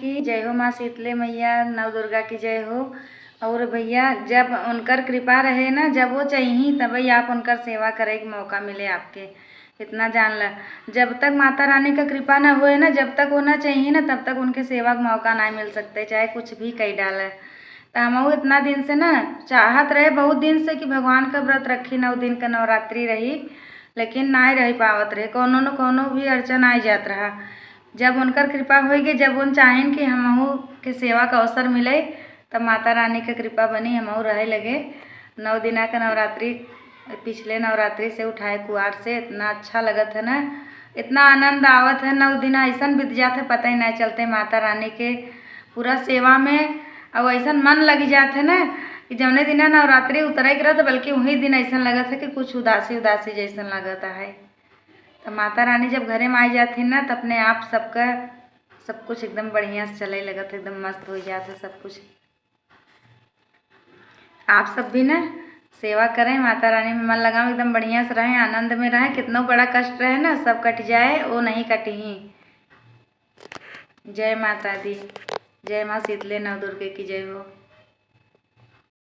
की जय हो, माँ शीतले मैया नव दुर्गा की जय हो। और भैया जब उनकर कृपा रहे ना, जब वो चाहिए तभी आप उनकर सेवा करे के मौका मिले आपके, इतना जान ला। जब तक माता रानी का कृपा ना हुए ना, जब तक होना चाहिए ना, तब तक उनके सेवा का मौका ना मिल सकते, चाहे कुछ भी कही डाले। तो हम इतना दिन से ना चाहत रहे, बहुत दिन से कि भगवान का व्रत रखी, 9 दिन का नवरात्रि रही, लेकिन ना रही पावत रहे, कोनो न कोनो भी अड़चन आ जात रहा। जब उनकर कृपा होगी, जब उन चाहें कि हमहू के सेवा का अवसर मिले, तब माता रानी की कृपा बनी, हमहू रहे लगे। 9 दिना का नवरात्रि पिछले नवरात्रि से उठाए कुआर से, इतना अच्छा लगत है ना, इतना आनंद आवत है। 9 दिन ऐसा बीत जाते पता ही नहीं चलते माता रानी के पूरा सेवा में। और ऐसा मन लग जाते है ना कि जौने दिना नवरात्रि उतरे गिरा, तो बल्कि वही दिन ऐसा लगता है कि कुछ उदासी उदासी जैसा लगता है। तो माता रानी जब घरे में आई जाती ना, तो अपने आप सबका सब कुछ एकदम बढ़िया से चले लगत, एकदम मस्त हो जाते सब कुछ। आप सब भी ना सेवा करें, माता रानी में मन लगाओ, एकदम बढ़िया से रहें, आनंद में रहें। कितना बड़ा कष्ट रहे ना, सब कट जाए, वो नहीं कटी ही। जय माता दी, जय माँ शीतले नव दुर्गे की जय हो।